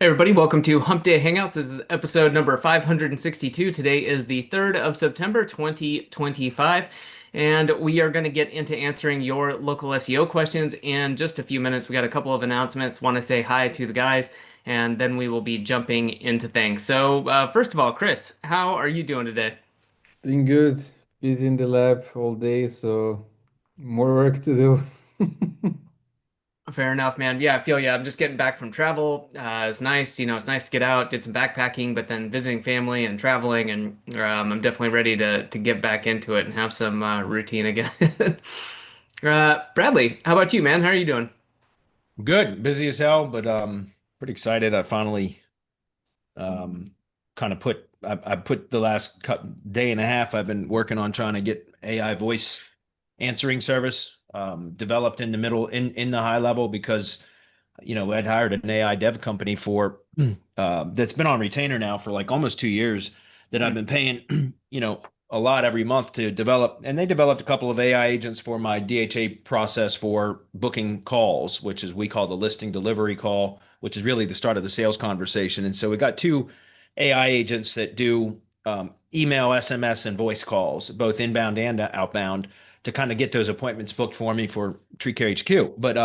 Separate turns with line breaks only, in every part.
Hey everybody, welcome to Hump Day Hangouts. This is episode number 562. Today is the 3rd of September, 2025, and we are going to get into answering your local SEO questions in just a few minutes. We got a couple of announcements. Want to say hi to the guys, and then we will be jumping into things. First of all, Chris, how are you doing today?
Doing good. Busy in the lab all day, so more work to do.
Fair enough, man. Yeah, I feel I'm just getting back from travel. It's nice, it's nice to get out, did some backpacking, but then visiting family and traveling, and I'm definitely ready to get back into it and have some routine again. Bradley, how about you, man? How are you doing?
Good, busy as hell, but pretty excited. I finally um kind of I put the last day and a half I've been working on trying to get AI voice answering service developed in the middle in the high level because I'd hired an AI dev company for that's been on retainer now for like almost 2 years that I've
Hmm.
been paying a lot every month to develop, and they developed a couple of AI agents for my DHA process for booking calls, which is we call the listing delivery call, which is really the start of the sales conversation. And so we got two AI agents that do email, SMS, and voice calls, both inbound and outbound, to kind of get those appointments booked for me for Tree Care HQ. But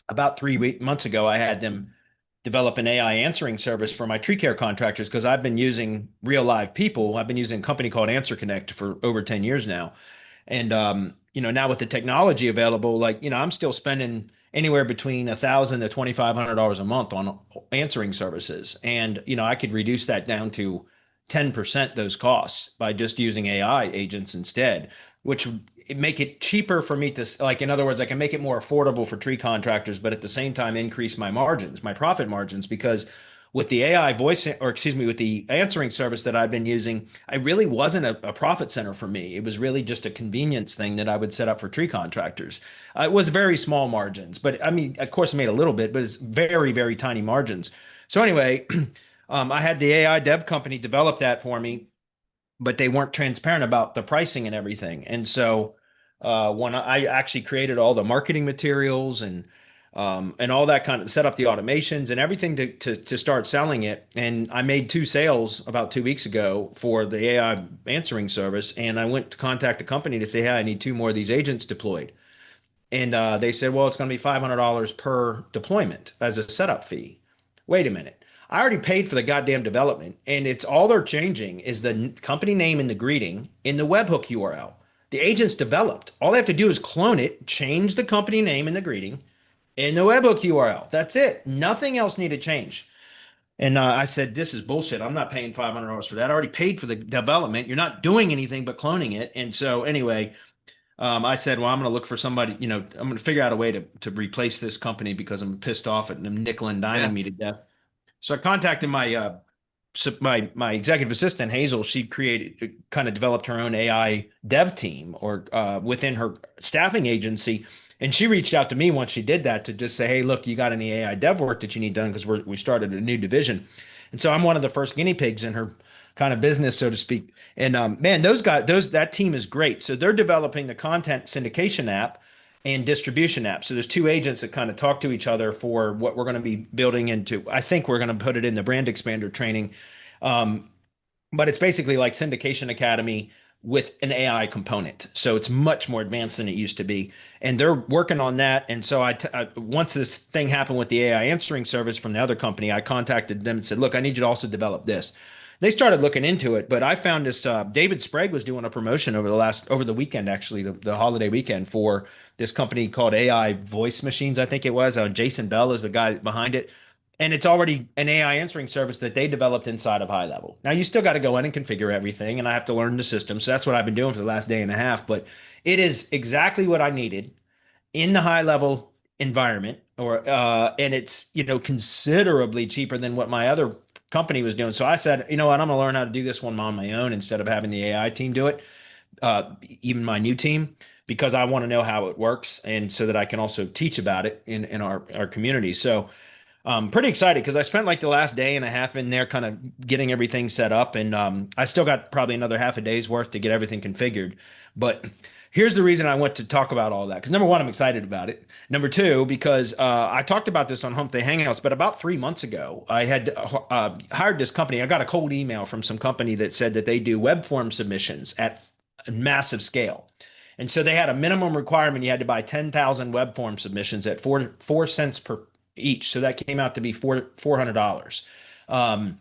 about 3 months ago, I had them develop an AI answering service for my tree care contractors because I've been using real live people. I've been using a company called Answer Connect for over 10 years now. And now with the technology available, I'm still spending anywhere between $1,000 to $2,500 a month on answering services. And I could reduce that down to 10% those costs by just using AI agents instead, which make it cheaper for me to, like, in other words, I can make it more affordable for tree contractors, but at the same time increase my margins, my profit margins, because with the AI voice, or excuse me, with the answering service that I've been using, I really wasn't a profit center for me. It was really just a convenience thing that I would set up for tree contractors. It was very small margins, but I mean, of course, I made a little bit, but it's very, very tiny margins. So anyway, I had the AI dev company develop that for me, but they weren't transparent about the pricing and everything. And so when I actually created all the marketing materials and all that, kind of set up the automations and everything to start selling it. And I made two sales about 2 weeks ago for the AI answering service. And I went to contact the company to say, hey, I need two more of these agents deployed. And they said, well, it's going to be $500 per deployment as a setup fee. Wait a minute. I already paid for the goddamn development, and it's all they're changing is the company name in the greeting in the webhook URL. The agent's developed. All they have to do is clone it, change the company name in the greeting in the webhook URL. That's it. Nothing else needed to change. And I said, this is bullshit. I'm not paying $500 for that. I already paid for the development. You're not doing anything but cloning it. And so, anyway, I said, well, I'm going to look for somebody, I'm going to figure out a way to replace this company because I'm pissed off at them nickel and diming
Yeah.
me to death. So I contacted my executive assistant Hazel. She created, kind of developed her own AI dev team, or within her staffing agency, and she reached out to me once she did that to just say, hey, look, you got any AI dev work that you need done, because we started a new division, and so I'm one of the first guinea pigs in her kind of business, so to speak. And man, that team is great. So they're developing the content syndication app and distribution app. So there's two agents that kind of talk to each other for what we're going to be building into. I think we're going to put it in the brand expander training. Um, but it's basically like Syndication Academy with an AI component. So it's much more advanced than it used to be. And they're working on that. And so once this thing happened with the AI answering service from the other company, I contacted them and said, look, I need you to also develop this. They started looking into it, but I found this David Sprague was doing a promotion over the weekend, actually, the holiday weekend, for this company called AI Voice Machines, I think it was. Jason Bell is the guy behind it. And it's already an AI answering service that they developed inside of High Level. Now, you still got to go in and configure everything, and I have to learn the system. So that's what I've been doing for the last day and a half. But it is exactly what I needed in the High Level environment, and it's considerably cheaper than what my other company was doing. So I said, you know what, I'm gonna learn how to do this one on my own instead of having the AI team do it, even my new team, because I want to know how it works, and so that I can also teach about it in our community. So Pretty excited because I spent like the last day and a half in there kind of getting everything set up. And I still got probably another half a day's worth to get everything configured. But here's the reason I want to talk about all that. Because number one, I'm excited about it. Number two, because I talked about this on Hump Day Hangouts, but about 3 months ago, I had hired this company. I got a cold email from some company that said that they do web form submissions at a massive scale. And so they had a minimum requirement. You had to buy 10,000 web form submissions at four cents per each. So that came out to be $400. Um,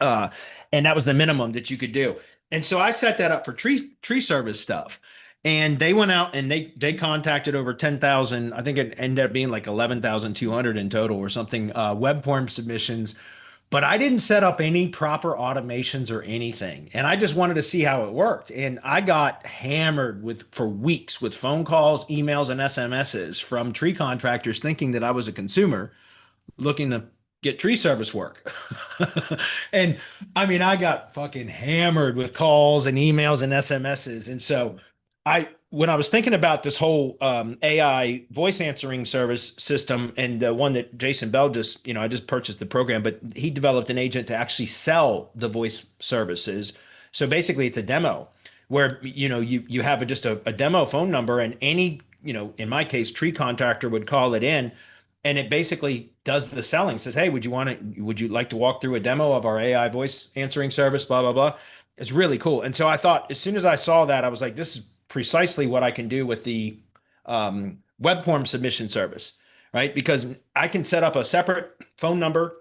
uh, and that was the minimum that you could do. And so I set that up for tree service stuff. And they went out and they contacted over 10,000. I think it ended up being like 11,200 in total or something, web form submissions. But I didn't set up any proper automations or anything. And I just wanted to see how it worked. And I got hammered for weeks with phone calls, emails, and SMSs from tree contractors thinking that I was a consumer looking to get tree service work. And I mean, I got fucking hammered with calls and emails and SMSs. And so when I was thinking about this whole AI voice answering service system and the one that Jason Bell I just purchased the program, but he developed an agent to actually sell the voice services. So basically it's a demo where, you have just a demo phone number and any, in my case, tree contractor would call it in and it basically does the selling, says, hey, would you like to walk through a demo of our AI voice answering service, blah, blah, blah. It's really cool. And so I thought, as soon as I saw that, I was like, this is precisely what I can do with the web form submission service, right? Because I can set up a separate phone number,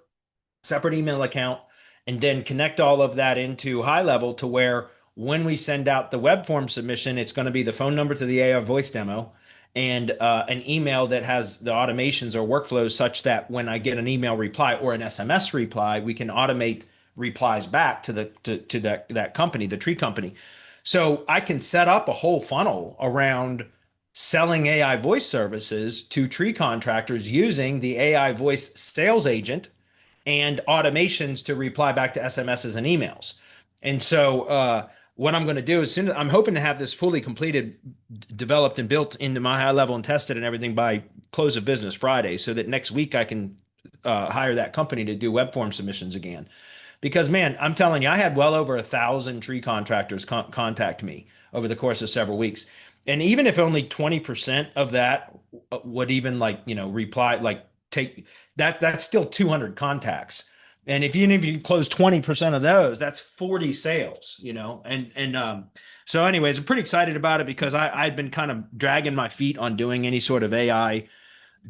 separate email account, and then connect all of that into High Level to where when we send out the web form submission, it's going to be the phone number to the AI voice demo and an email that has the automations or workflows such that when I get an email reply or an SMS reply, we can automate replies back to that company, the tree company. So I can set up a whole funnel around selling AI voice services to tree contractors using the AI voice sales agent and automations to reply back to SMSs and emails. And so what I'm going to do is soon I'm hoping to have this fully completed, developed and built into my High Level and tested and everything by close of business Friday, so that next week I can hire that company to do web form submissions again. Because man, I'm telling you, I had well over 1,000 tree contractors contact me over the course of several weeks. And even if only 20% of that would even reply, take that's still 200 contacts. And if you close 20% of those, that's 40 sales, so anyways, I'm pretty excited about it because I'd been kind of dragging my feet on doing any sort of AI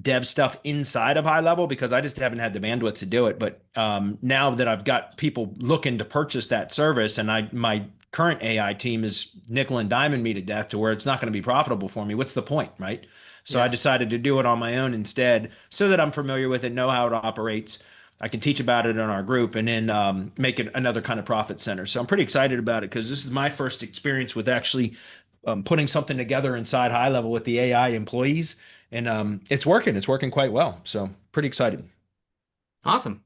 dev stuff inside of High Level because I just haven't had the bandwidth to do it. But now that I've got people looking to purchase that service and my current AI team is nickel and diming me to death to where it's not going to be profitable for me, what's the point, right? So I decided to do it on my own instead so that I'm familiar with it, know how it operates. I can teach about it in our group and then make it another kind of profit center. So I'm pretty excited about it because this is my first experience with actually putting something together inside High Level with the AI employees. And it's working. It's working quite well. So pretty excited.
Awesome.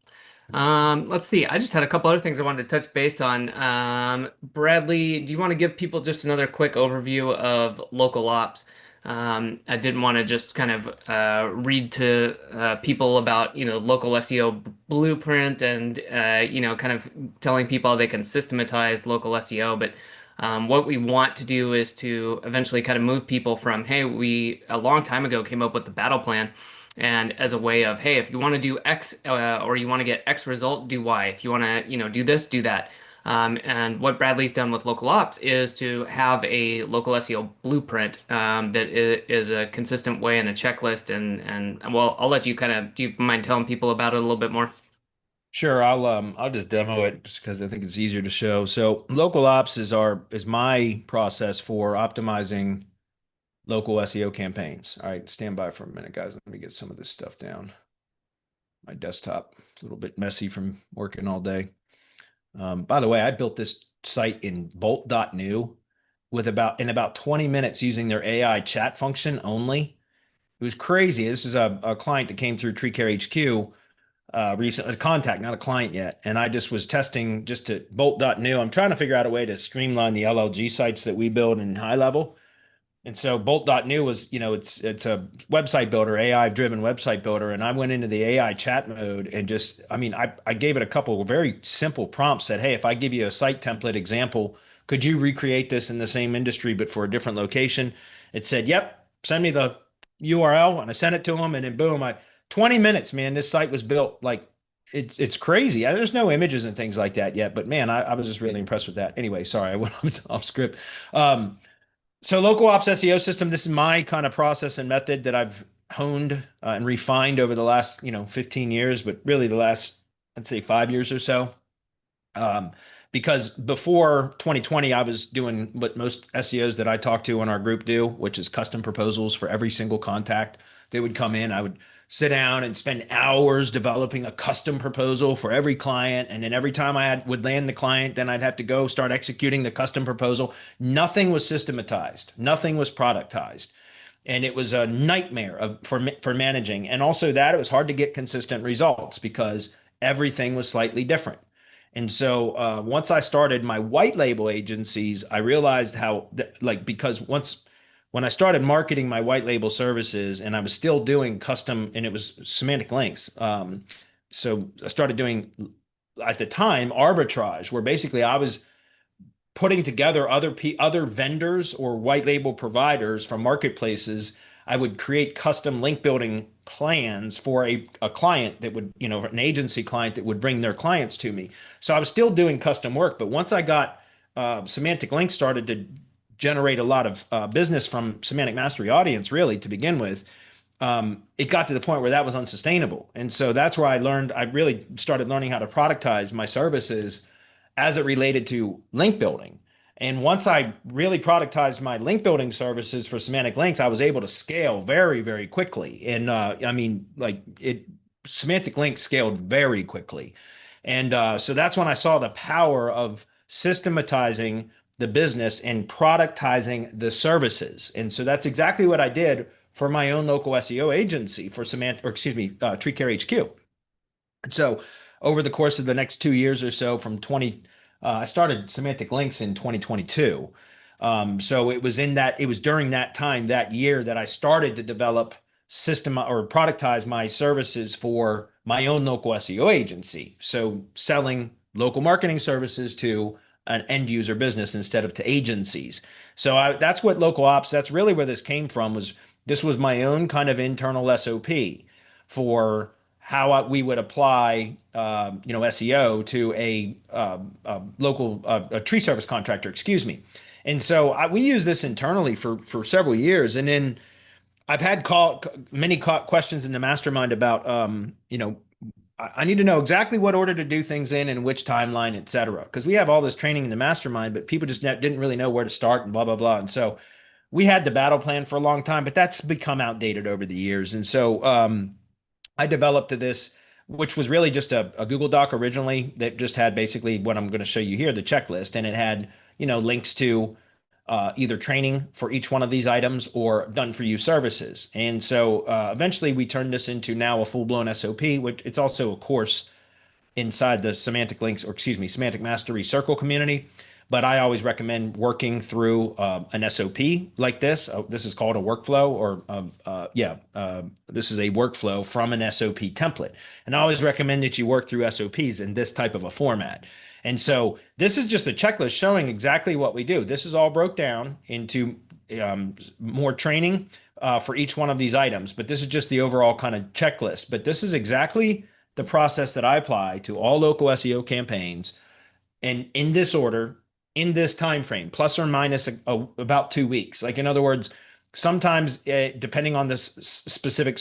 Let's see. I just had a couple other things I wanted to touch base on. Bradley, do you want to give people just another quick overview of local ops? I didn't want to just kind of read to people about, local SEO blueprint and, kind of telling people how they can systematize local SEO. But what we want to do is to eventually kind of move people from, hey, we a long time ago came up with the battle plan. And as a way of, hey, if you want to do X or you want to get X result, do Y. If you want to, do this, do that. And what Bradley's done with local ops is to have a local SEO blueprint that is a consistent way and a checklist. And well, I'll let you do you mind telling people about it a little bit more?
Sure, I'll just demo it just because I think it's easier to show. So local ops is my process for optimizing local SEO campaigns. All right, stand by for a minute, guys. Let me get some of this stuff down. My desktop is a little bit messy from working all day. By the way, I built this site in bolt.new in about 20 minutes using their AI chat function only. It was crazy. This is a client that came through Tree Care HQ recently, a contact, not a client yet. And I just was testing just to bolt.new. I'm trying to figure out a way to streamline the LLG sites that we build in High Level. And so Bolt.new was, it's a website builder, AI driven website builder. And I went into the AI chat mode and just, I gave it a couple of very simple prompts, said, hey, if I give you a site template example, could you recreate this in the same industry, but for a different location? It said, yep, send me the URL. And I sent it to them. And then boom, 20 minutes, man, this site was built. Like it's crazy. There's no images and things like that yet, but man, I was just really impressed with that. Anyway, sorry, I went off script. So local ops SEO system, this is my kind of process and method that I've honed and refined over the last, 15 years, but really the last, I'd say 5 years or so. Um, because before 2020, I was doing what most SEOs that I talk to in our group do, which is custom proposals for every single contact. They would come in, I would sit down and spend hours developing a custom proposal for every client. And then every time would land the client, then I'd have to go start executing the custom proposal. Nothing was systematized, nothing was productized. And it was a nightmare for managing. And also that it was hard to get consistent results because everything was slightly different. And so once I started my white label agencies, I realized because when I started marketing my white label services and I was still doing custom and it was semantic links. So I started doing at the time arbitrage, where basically I was putting together other vendors or white label providers from marketplaces. I would create custom link building plans for a client that would, an agency client that would bring their clients to me. So I was still doing custom work, but once I got semantic links started to generate a lot of business from semantic mastery audience, really to begin with, it got to the point where that was unsustainable. And so that's where I really started learning how to productize my services as it related to link building. And once I really productized my link building services for semantic links, I was able to scale very, very quickly. And semantic links scaled very quickly. And so that's when I saw the power of systematizing the business and productizing the services. And so that's exactly what I did for my own local SEO agency for Tree Care HQ. So over the course of the next 2 years or so, I started semantic links in 2022. So it was during that time, that year, that I started to develop system or productize my services for my own local SEO agency. So selling local marketing services to an end user business instead of to agencies. So that's what local ops, that's really where this came from. This was my own kind of internal SOP for how we would apply, SEO to a local tree service contractor, excuse me. And so we use this internally for several years. And then I've had many questions in the mastermind about, I need to know exactly what order to do things in and which timeline, et cetera. Because we have all this training in the mastermind, but people just didn't really know where to start and blah, blah, blah. And so we had the battle plan for a long time, but that's become outdated over the years. And so I developed this, which was really just a Google Doc originally that just had basically what I'm going to show you here, the checklist. And it had, links to either training for each one of these items or done for you services. And so eventually we turned this into now a full-blown SOP, which it's also a course inside the semantic mastery circle community. But I always recommend working through an SOP like this. This is called a workflow, or this is a workflow from an SOP template. And I always recommend that you work through SOPs in this type of a format. And so this is just a checklist showing exactly what we do. This is all broke down into more training for each one of these items, but this is just the overall kind of checklist. But this is exactly the process that I apply to all local SEO campaigns, and in this order, in this time frame, plus or minus about 2 weeks. Like, in other words, sometimes depending on the specific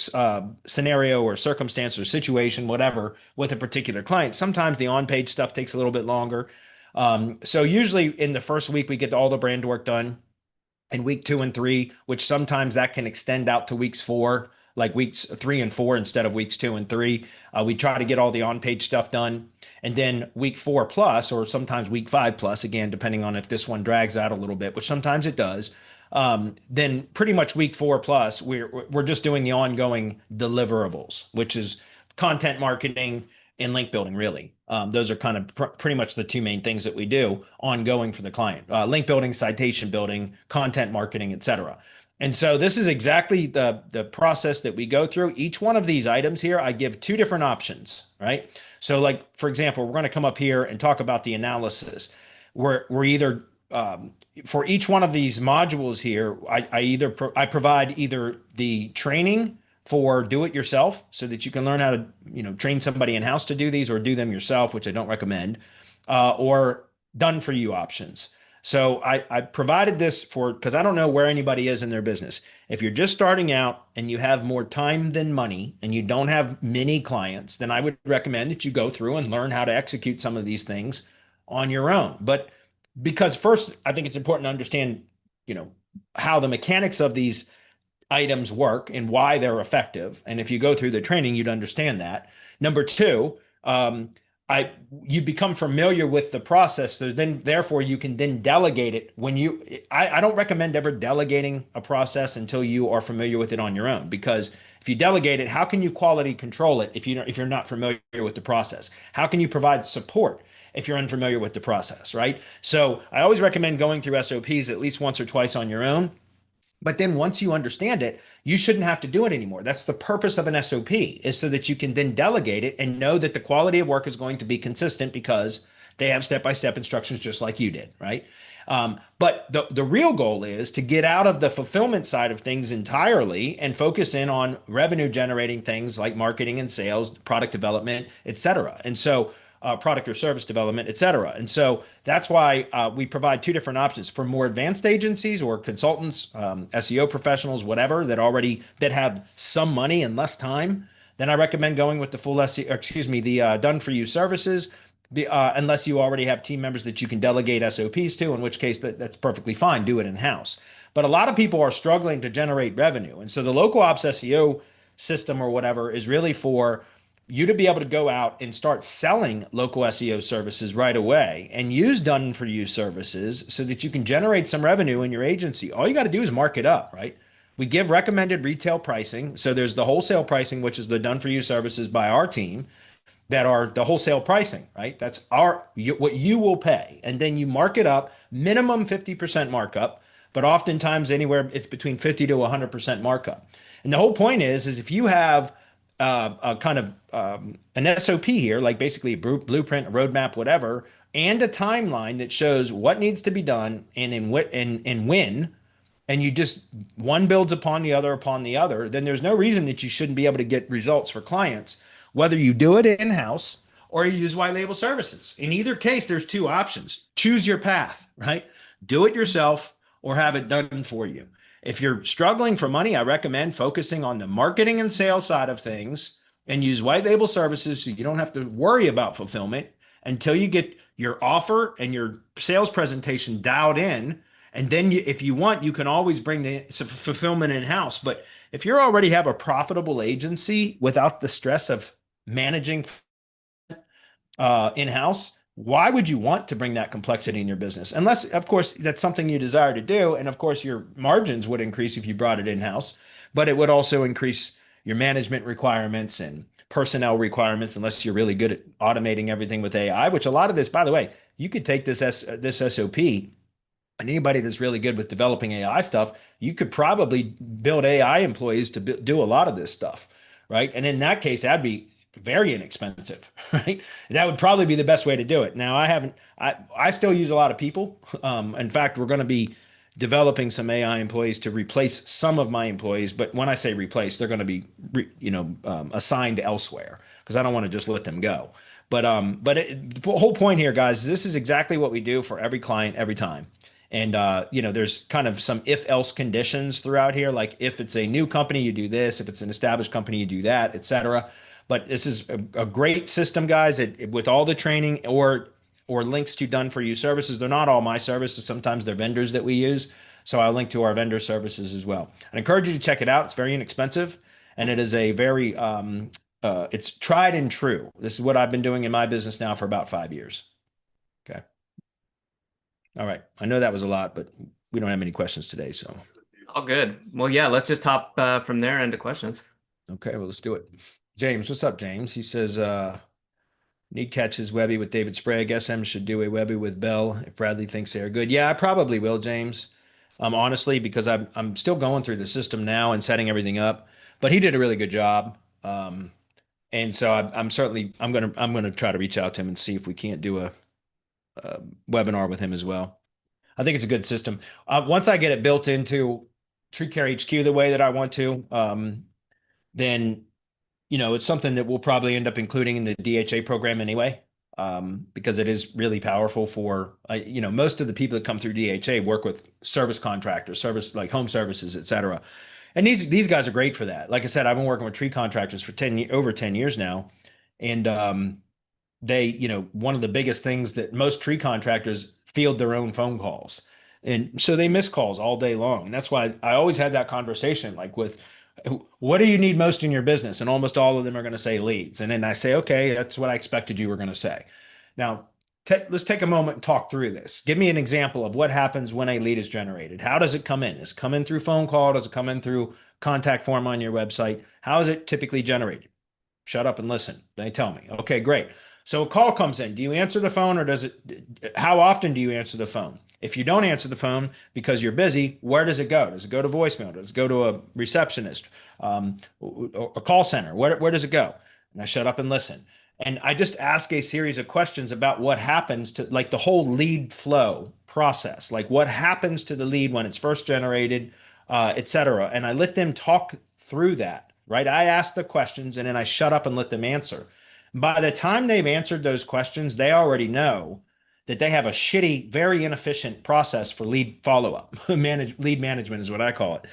scenario or circumstance or situation, whatever, with a particular client, sometimes the on-page stuff takes a little bit longer. So usually in the first week, we get all the brand work done. In week 2 and 3, which sometimes that can extend out to weeks 4, like weeks 3 and 4 instead of weeks 2 and 3. We try to get all the on-page stuff done. And then week 4 plus, or sometimes week 5 plus, again, depending on if this one drags out a little bit, which sometimes it does. Then pretty much week 4 plus, we're just doing the ongoing deliverables, which is content marketing, and link building, really. Those are kind of pretty much the two main things that we do ongoing for the client. Link building, citation building, content marketing, etc. And so this is exactly the process that we go through. Each one of these items here, I give two different options, right? So like, for example, we're going to come up here and talk about the analysis. We're either for each one of these modules here, I provide either the training for do it yourself so that you can learn how to, train somebody in house to do these or do them yourself, which I don't recommend, or done for you options. So I provided this because I don't know where anybody is in their business. If you're just starting out and you have more time than money and you don't have many clients, then I would recommend that you go through and learn how to execute some of these things on your own. But because first, I think it's important to understand, how the mechanics of these items work and why they're effective. And if you go through the training, you'd understand that. Number two, you become familiar with the process. So then, therefore, you can then delegate it I don't recommend ever delegating a process until you are familiar with it on your own, because if you delegate it, how can you quality control it if you're not familiar with the process? How can you provide support if you're unfamiliar with the process, right? So I always recommend going through SOPs at least once or twice on your own. But then once you understand it, you shouldn't have to do it anymore. That's the purpose of an SOP, is so that you can then delegate it and know that the quality of work is going to be consistent because they have step-by-step instructions just like you did, right? But the real goal is to get out of the fulfillment side of things entirely and focus in on revenue generating things like marketing and sales, product development, et cetera. And so product or service development, et cetera. And so that's why we provide two different options for more advanced agencies or consultants, SEO professionals, whatever, that have some money and less time. Then I recommend going with the full SEO, the done for you services, unless you already have team members that you can delegate SOPs to, in which case that's perfectly fine. Do it in house. But a lot of people are struggling to generate revenue. And so the local ops SEO system or whatever is really for you to be able to go out and start selling local SEO services right away and use done for you services so that you can generate some revenue in your agency. All you got to do is mark it up, right? We give recommended retail pricing. So there's the wholesale pricing, which is the done for you services by our team that are the wholesale pricing, right? That's what you will pay. And then you mark it up, minimum 50% markup, but oftentimes anywhere it's between 50 to 100% markup. And the whole point is if you have a kind of an SOP here, like basically a blueprint, a roadmap, whatever, and a timeline that shows what needs to be done and when, and you just one builds upon the other, then there's no reason that you shouldn't be able to get results for clients, whether you do it in-house or you use white label services. In either case, there's two options. Choose your path, right? Do it yourself or have it done for you. If you're struggling for money, I recommend focusing on the marketing and sales side of things and use white label services so you don't have to worry about fulfillment until you get your offer and your sales presentation dialed in. And then if you want, you can always bring the fulfillment in-house. But if you already have a profitable agency without the stress of managing in-house, why would you want to bring that complexity in your business? Unless, of course, that's something you desire to do. And of course, your margins would increase if you brought it in-house, but it would also increase your management requirements and personnel requirements, unless you're really good at automating everything with AI, which a lot of this, by the way, you could take this SOP, and anybody that's really good with developing AI stuff, you could probably build AI employees to do a lot of this stuff, right? And in that case, that'd be very inexpensive, right? That would probably be the best way to do it. Now, I still use a lot of people. In fact, we're going to be developing some AI employees to replace some of my employees. But when I say replace, they're going to be, assigned elsewhere because I don't want to just let them go. But the whole point here, guys, this is exactly what we do for every client every time. And, there's kind of some if-else conditions throughout here. Like if it's a new company, you do this. If it's an established company, you do that, et cetera. But this is a great system, guys, with all the training or links to done for you services. They're not all my services. Sometimes they're vendors that we use. So I'll link to our vendor services as well. I encourage you to check it out. It's very inexpensive. And it is a very, it's tried and true. This is what I've been doing in my business now for about 5 years. Okay. All right. I know that was a lot, but we don't have any questions today. So.
All good. Well, yeah, let's just hop from there into questions.
Okay. Well, let's do it. James, what's up, James? He says, Need catches Webby with David Sprague. SM should do a Webby with Bell if Bradley thinks they are good. Yeah, I probably will, James. Honestly, because I'm still going through the system now and setting everything up. But he did a really good job. And so I'm certainly I'm gonna try to reach out to him and see if we can't do a webinar with him as well. I think it's a good system. Once I get it built into TreeCare HQ the way that I want to, then it's something that we'll probably end up including in the DHA program anyway, because it is really powerful for most of the people that come through DHA work with service contractors, service like home services, et cetera. And these guys are great for that. Like I said, I've been working with tree contractors for over 10 years now, and one of the biggest things that most tree contractors field their own phone calls. And so they miss calls all day long. And that's why I always had that conversation, like with, what do you need most in your business? And almost all of them are going to say leads. And then I say, okay, that's what I expected you were going to say. Now, let's take a moment and talk through this. Give me an example of what happens when a lead is generated. How does it come in? Does it come in through phone call? Does it come in through contact form on your website? How is it typically generated? Shut up and listen. They tell me. Okay, great. So a call comes in. Do you answer the phone, or how often do you answer the phone? If you don't answer the phone because you're busy, where does it go? Does it go to voicemail? Does it go to a receptionist, or a call center? Where does it go? And I shut up and listen. And I just ask a series of questions about what happens to, like, the whole lead flow process, like what happens to the lead when it's first generated, et cetera. And I let them talk through that, right? I ask the questions and then I shut up and let them answer. By the time they've answered those questions, they already know that they have a shitty, very inefficient process for lead follow-up. Lead management is what I call it.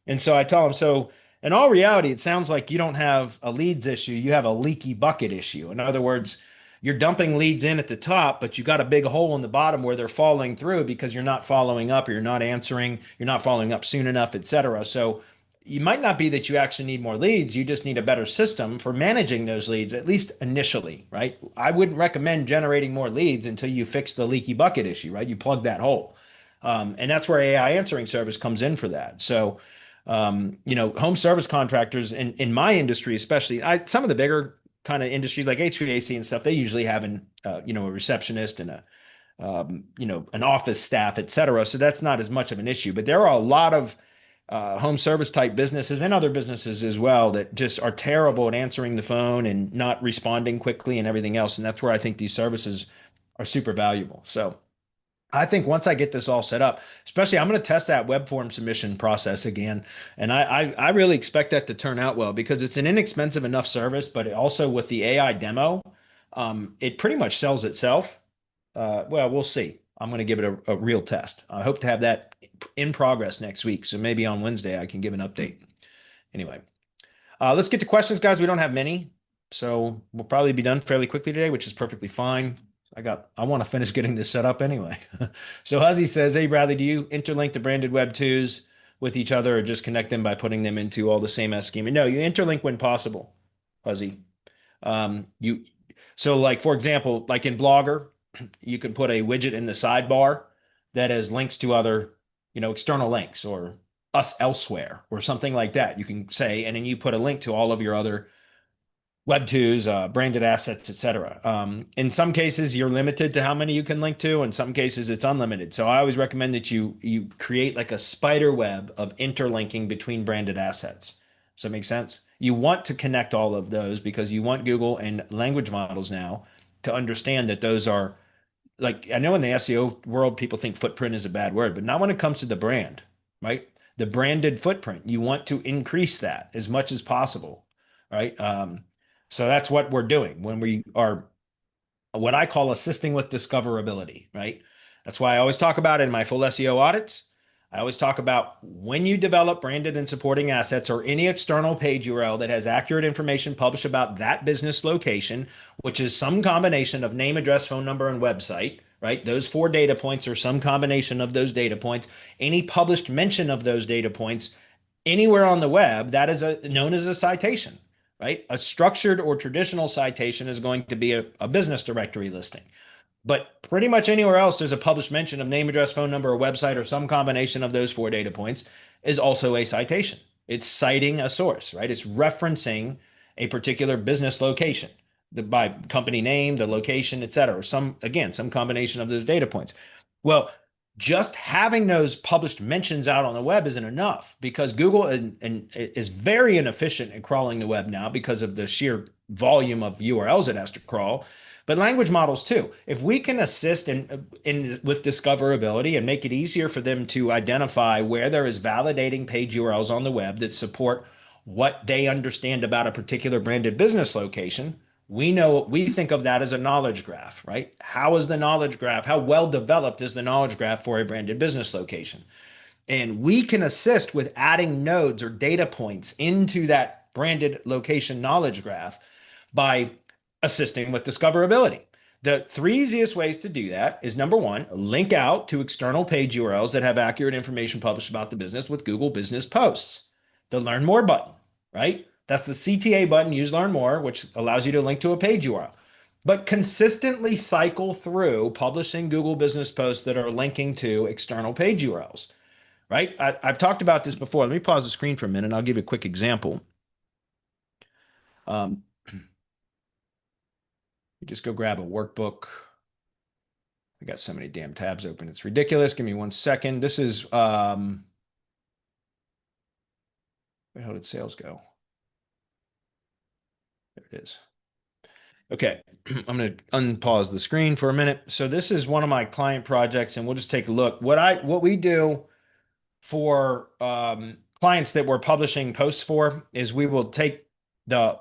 And so I tell them, so in all reality, it sounds like you don't have a leads issue, you have a leaky bucket issue. In other words, you're dumping leads in at the top, but you got a big hole in the bottom where they're falling through because you're not following up, or you're not answering, you're not following up soon enough, et cetera. So you might not be that you actually need more leads. You just need a better system for managing those leads, at least initially, right? I wouldn't recommend generating more leads until you fix the leaky bucket issue, right? You plug that hole. And that's where AI answering service comes in for that. So, home service contractors in my industry, especially, some of the bigger kind of industries like HVAC and stuff, they usually have a receptionist and an office staff, et cetera. So that's not as much of an issue, but there are a lot of home service type businesses and other businesses as well that just are terrible at answering the phone and not responding quickly and everything else. And that's where I think these services are super valuable. So I think once I get this all set up, especially I'm going to test that web form submission process again. And I really expect that to turn out well, because it's an inexpensive enough service, but it also, with the AI demo, it pretty much sells itself. Well, we'll see. I'm going to give it a real test. I hope to have that in progress next week. So maybe on Wednesday I can give an update. Anyway, let's get to questions, guys. We don't have many, so we'll probably be done fairly quickly today, which is perfectly fine. I want to finish getting this set up anyway. So Huzzy says, hey, Bradley, do you interlink the branded Web 2s with each other, or just connect them by putting them into all the same schema? No, you interlink when possible, Huzzy. So like, for example, like in Blogger, you can put a widget in the sidebar that has links to other, external links, or us elsewhere, or something like that. You can say, and then you put a link to all of your other Web 2s, branded assets, et cetera. In some cases, you're limited to how many you can link to. In some cases, it's unlimited. So I always recommend that you create like a spider web of interlinking between branded assets. Does that make sense? You want to connect all of those because you want Google and language models now to understand that those are, like, I know in the SEO world, people think footprint is a bad word, but not when it comes to the brand, right? The branded footprint, you want to increase that as much as possible, right? So that's what we're doing when we are what I call assisting with discoverability, right? That's why I always talk about it in my full SEO audits. I always talk about when you develop branded and supporting assets, or any external page URL that has accurate information published about that business location, which is some combination of name, address, phone number, and website, right? Those 4 data points, or some combination of those data points. Any published mention of those data points anywhere on the web, that is known as a citation, right? A structured or traditional citation is going to be a business directory listing. But pretty much anywhere else there's a published mention of name, address, phone number, or website, or some combination of those 4 data points, is also a citation. It's citing a source, right? It's referencing a particular business location. by company name, the location, et cetera. Some combination of those data points. Well, just having those published mentions out on the web isn't enough, because Google is very inefficient in crawling the web now because of the sheer volume of URLs it has to crawl. But language models too. If we can assist with discoverability and make it easier for them to identify where there is validating page URLs on the web that support what they understand about a particular branded business location, we think of that as a knowledge graph, right? How is the knowledge graph? How well developed is the knowledge graph for a branded business location? And we can assist with adding nodes or data points into that branded location knowledge graph by assisting with discoverability. The three easiest ways to do that is, number one, link out to external page URLs that have accurate information published about the business with Google Business Posts. The Learn More button, right? That's the CTA button, use Learn More, which allows you to link to a page URL. But consistently cycle through publishing Google Business Posts that are linking to external page URLs, right? I've talked about this before. Let me pause the screen for a minute and I'll give you a quick example. You just go grab a workbook. I got so many damn tabs open. It's ridiculous. Give me 1 second. This is, where the hell did sales go? There it is. Okay, I'm going to unpause the screen for a minute. So this is one of my client projects, and we'll just take a look. What we do for clients that we're publishing posts for is we will take the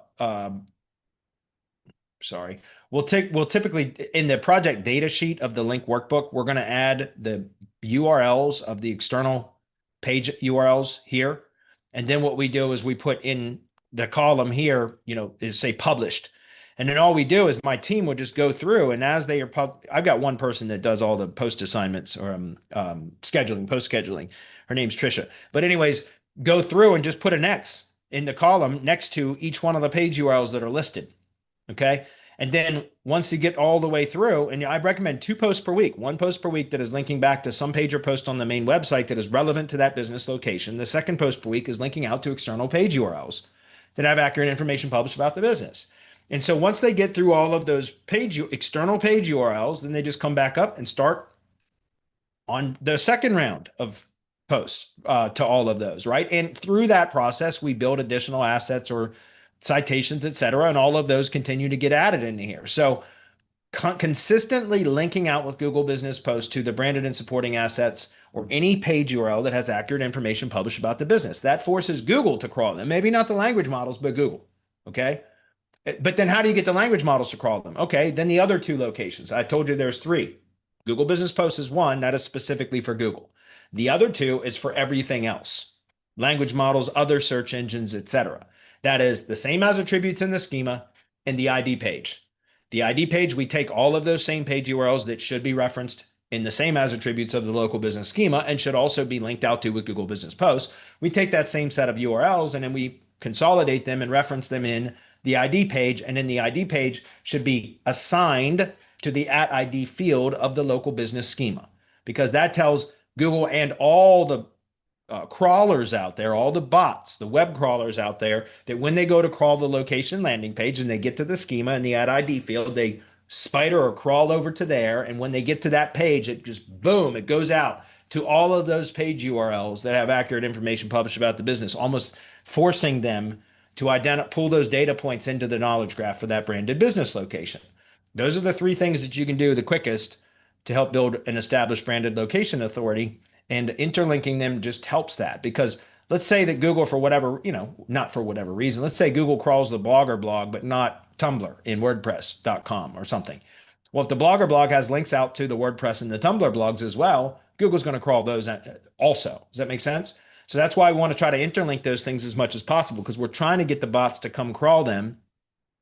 we'll typically, in the project data sheet of the link workbook, we're going to add the URLs of the external page URLs here. And then what we do is we put in the column here, is say published. And then all we do is my team will just go through, and as they are, I've got one person that does all the post assignments or scheduling, post scheduling. Her name's Trisha. But anyways, go through and just put an X in the column next to each one of the page URLs that are listed. Okay. And then once you get all the way through, and I recommend 2 posts per week, 1 post per week that is linking back to some page or post on the main website that is relevant to that business location. The second post per week is linking out to external page URLs that have accurate information published about the business. And so once they get through all of those external page URLs, then they just come back up and start on the second round of posts to all of those, right? And through that process, we build additional assets or citations, et cetera, and all of those continue to get added into here. So consistently linking out with Google Business Posts to the branded and supporting assets or any page URL that has accurate information published about the business. That forces Google to crawl them. Maybe not the language models, but Google, okay? But then how do you get the language models to crawl them? Okay, then the other 2 locations. I told you there's 3. Google Business Posts is one, that is specifically for Google. The other 2 is for everything else. Language models, other search engines, etc. That is the same as attributes in the schema and the ID page. The ID page, we take all of those same page URLs that should be referenced in the same as attributes of the local business schema and should also be linked out to with Google Business Posts. We take that same set of URLs and then we consolidate them and reference them in the ID page, and then the ID page should be assigned to the @ID field of the local business schema, because that tells Google and all the crawlers out there, all the bots, the web crawlers out there, that when they go to crawl the location landing page and they get to the schema in the @ID field, they spider or crawl over to there, and when they get to that page, it just boom, it goes out to all of those page URLs that have accurate information published about the business, almost forcing them to pull those data points into the knowledge graph for that branded business location. Those are the 3 things that you can do the quickest to help build an established branded location authority, and interlinking them just helps that. Because let's say that Google, for whatever, not for whatever reason, let's say Google crawls the Blogger blog, but not Tumblr in WordPress.com or something. Well, if the Blogger blog has links out to the WordPress and the Tumblr blogs as well, Google's going to crawl those also. Does that make sense? So that's why we want to try to interlink those things as much as possible, because we're trying to get the bots to come crawl them.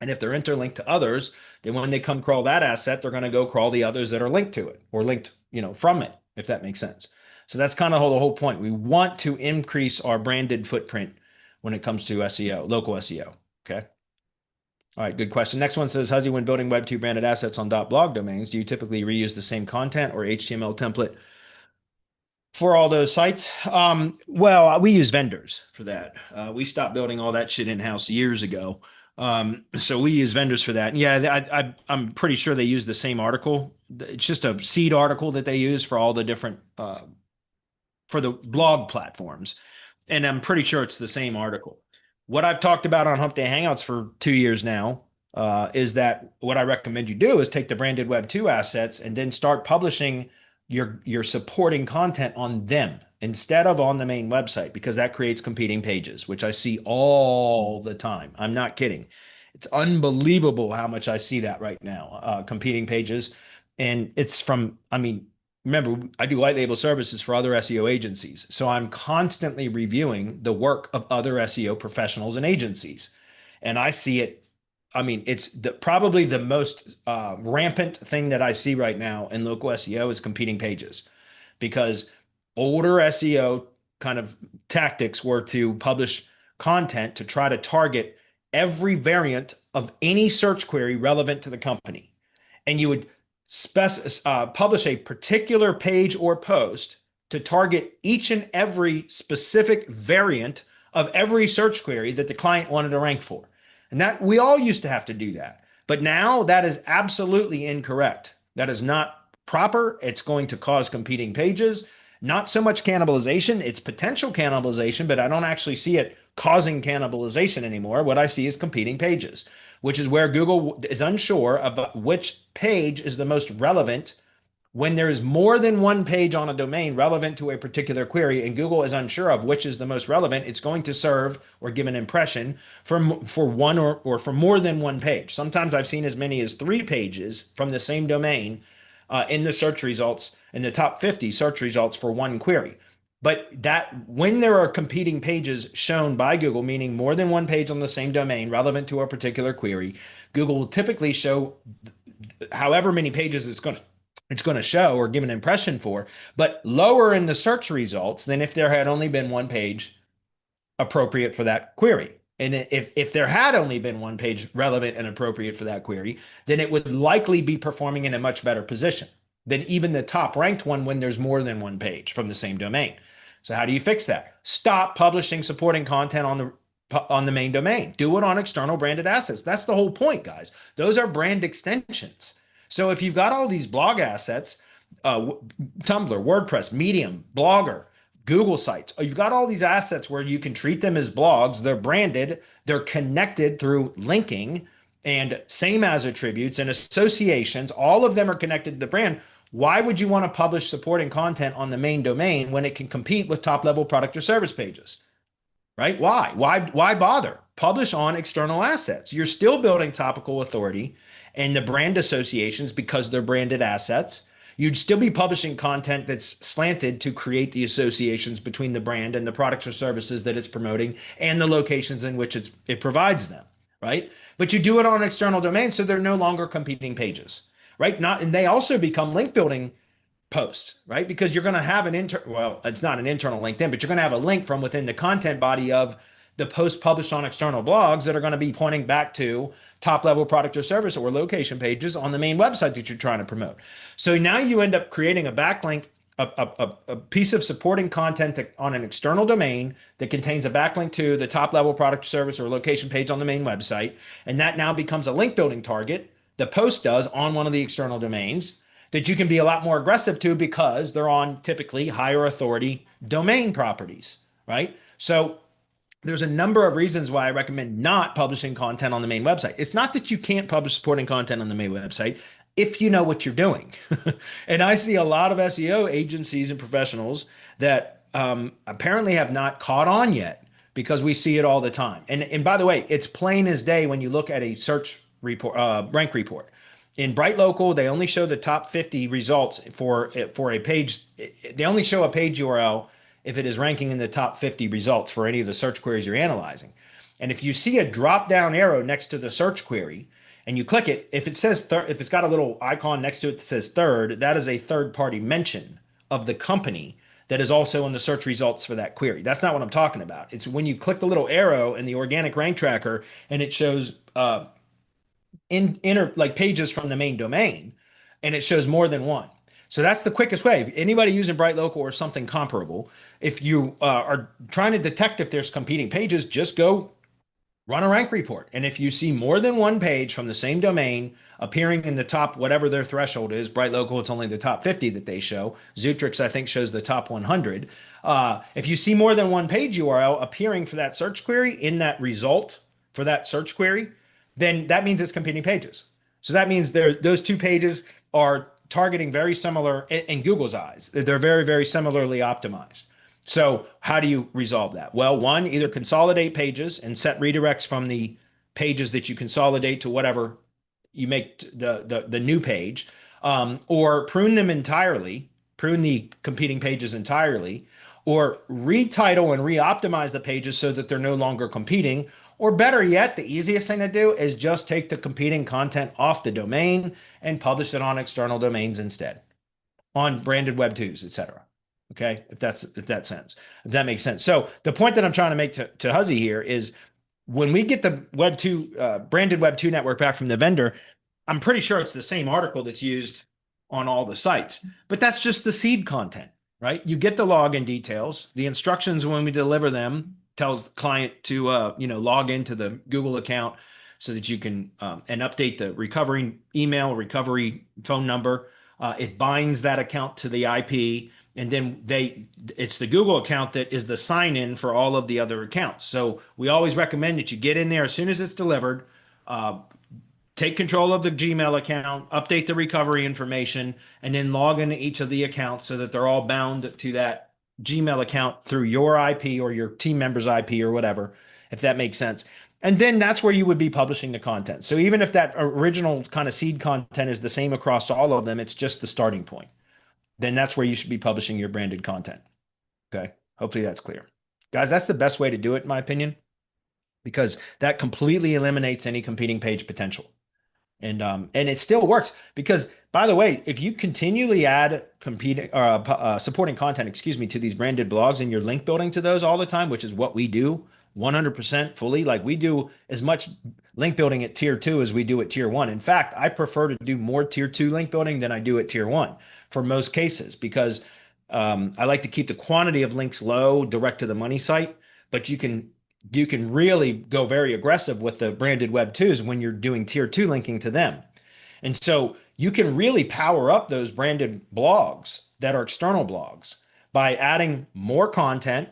And if they're interlinked to others, then when they come crawl that asset, they're going to go crawl the others that are linked to it or linked, from it, if that makes sense. So that's kind of the whole point. We want to increase our branded footprint when it comes to SEO, local SEO. Okay. All right, good question. Next one says, Huzzy, when building Web2 branded assets on .blog domains, do you typically reuse the same content or HTML template for all those sites? Well, we use vendors for that. We stopped building all that shit in-house years ago. So we use vendors for that. And yeah, I'm pretty sure they use the same article. It's just a seed article that they use for all the different for the blog platforms. And I'm pretty sure it's the same article. What I've talked about on Hump Day Hangouts for 2 years now is that what I recommend you do is take the branded Web 2 assets and then start publishing your supporting content on them instead of on the main website, because that creates competing pages, which I see all the time. I'm not kidding. It's unbelievable how much I see that right now, competing pages. And it's from, I mean, remember, I do white label services for other SEO agencies. So I'm constantly reviewing the work of other SEO professionals and agencies. And I see it. I mean, it's probably the most rampant thing that I see right now in local SEO is competing pages, because older SEO kind of tactics were to publish content to try to target every variant of any search query relevant to the company. And you would publish a particular page or post to target each and every specific variant of every search query that the client wanted to rank for. And that we all used to have to do that. But now that is absolutely incorrect. That is not proper. It's going to cause competing pages. Not so much cannibalization, it's potential cannibalization, but I don't actually see it causing cannibalization anymore. What I see is competing pages, which is where Google is unsure about which page is the most relevant. When there is more than one page on a domain relevant to a particular query, and Google is unsure of which is the most relevant, it's going to serve or give an impression for one or for more than one page. Sometimes I've seen as many as 3 pages from the same domain in the search results, in the top 50 search results for one query. But that when there are competing pages shown by Google, meaning more than one page on the same domain relevant to a particular query, Google will typically show however many pages it's going to show or give an impression for, but lower in the search results than if there had only been one page appropriate for that query. And if there had only been one page relevant and appropriate for that query, then it would likely be performing in a much better position than even the top ranked one when there's more than one page from the same domain. So how do you fix that? Stop publishing supporting content on the main domain. Do it on external branded assets. That's the whole point, guys. Those are brand extensions. So if you've got all these blog assets, Tumblr, WordPress, Medium, Blogger, Google Sites, you've got all these assets where you can treat them as blogs. They're branded, they're connected through linking and same as attributes and associations. All of them are connected to the brand. Why would you want to publish supporting content on the main domain when it can compete with top level product or service pages? Right? Why bother? Publish on external assets. You're still building topical authority and the brand associations because they're branded assets. You'd still be publishing content that's slanted to create the associations between the brand and the products or services that it's promoting and the locations in which it provides them, right? But you do it on external domains, so they're no longer competing pages, right? And they also become link building posts, right? Because you're going to have it's not an internal LinkedIn, but you're going to have a link from within the content body of the post published on external blogs that are going to be pointing back to top level product or service or location pages on the main website that you're trying to promote. So now you end up creating a backlink, a piece of supporting content on an external domain that contains a backlink to the top level product or service or location page on the main website. And that now becomes a link building target. The post does on one of the external domains that you can be a lot more aggressive to because they're on typically higher authority domain properties, right? So there's a number of reasons why I recommend not publishing content on the main website. It's not that you can't publish supporting content on the main website if you know what you're doing. And I see a lot of SEO agencies and professionals that apparently have not caught on yet, because we see it all the time. And by the way, it's plain as day when you look at a search report, rank report. In Bright Local, they only show the top 50 results for a page. They only show a page URL if it is ranking in the top 50 results for any of the search queries you're analyzing. And if you see a drop down arrow next to the search query and you click it, if it says if it's got a little icon next to it that says third, that is a third party mention of the company that is also in the search results for that query. That's not what I'm talking about. It's when you click the little arrow in the organic rank tracker and it shows like pages from the main domain, and it shows more than one. So that's the quickest way. If anybody using Bright Local or something comparable, if you are trying to detect if there's competing pages, just go run a rank report. And if you see more than one page from the same domain appearing in the top, whatever their threshold is, Bright Local, it's only the top 50 that they show. Zootrix, I think, shows the top 100. If you see more than one page URL appearing for that search query in that result for that search query, then that means it's competing pages. So that means those two pages are targeting very similar in Google's eyes. They're very, very similarly optimized. So how do you resolve that? Well, one, either consolidate pages and set redirects from the pages that you consolidate to whatever you make the new page, or prune them entirely, prune the competing pages entirely, or retitle and re-optimize the pages so that they're no longer competing. Or better yet, the easiest thing to do is just take the competing content off the domain and publish it on external domains instead, on branded web 2s, etc. Okay, if that makes sense. So the point that I'm trying to make to Huzzy here is when we get the web 2 branded web 2 network back from the vendor, I'm pretty sure it's the same article that's used on all the sites, but that's just the seed content, right? You get the login details. The instructions when we deliver them tells the client to log into the Google account so that you can and update the recovery email, recovery phone number. It binds that account to the IP, and then it's the Google account that is the sign in for all of the other accounts. So we always recommend that you get in there as soon as it's delivered, take control of the Gmail account, update the recovery information, and then log into each of the accounts so that they're all bound to that Gmail account through your IP or your team member's IP or whatever, if that makes sense. And then that's where you would be publishing the content. So even if that original kind of seed content is the same across all of them, it's just the starting point. Then that's where you should be publishing your branded content. Okay. Hopefully that's clear. Guys, that's the best way to do it, in my opinion, because that completely eliminates any competing page potential. And it still works because, by the way, if you continually add supporting content, to these branded blogs and you're link building to those all the time, which is what we do 100% fully, like we do as much link building at tier 2 as we do at tier 1. In fact, I prefer to do more tier 2 link building than I do at tier 1 for most cases because I like to keep the quantity of links low, direct to the money site, but you can really go very aggressive with the branded web 2s when you're doing tier 2 linking to them. And so you can really power up those branded blogs that are external blogs by adding more content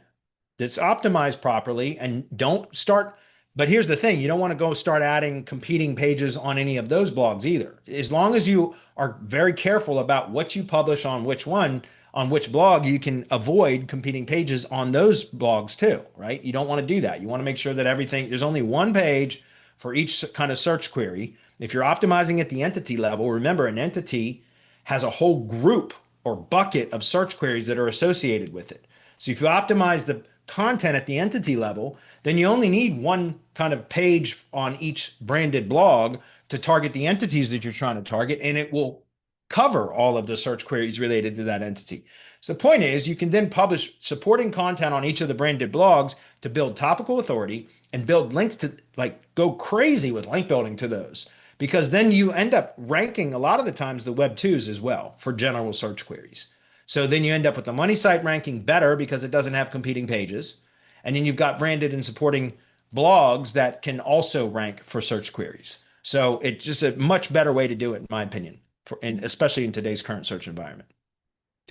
that's optimized properly, and don't start. But here's the thing, you don't want to go start adding competing pages on any of those blogs either. As long as you are very careful about what you publish on which one, on which blog, you can avoid competing pages on those blogs too, right? You don't want to do that. You want to make sure that there's only one page for each kind of search query. If you're optimizing at the entity level, remember an entity has a whole group or bucket of search queries that are associated with it. So if you optimize the content at the entity level, then you only need one kind of page on each branded blog to target the entities that you're trying to target, and it will cover all of the search queries related to that entity. So the point is you can then publish supporting content on each of the branded blogs to build topical authority and build links to, like, go crazy with link building to those, because then you end up ranking a lot of the times the web 2s as well for general search queries. So then you end up with the money site ranking better because it doesn't have competing pages. And then you've got branded and supporting blogs that can also rank for search queries. So it's just a much better way to do it, in my opinion, and especially in today's current search environment.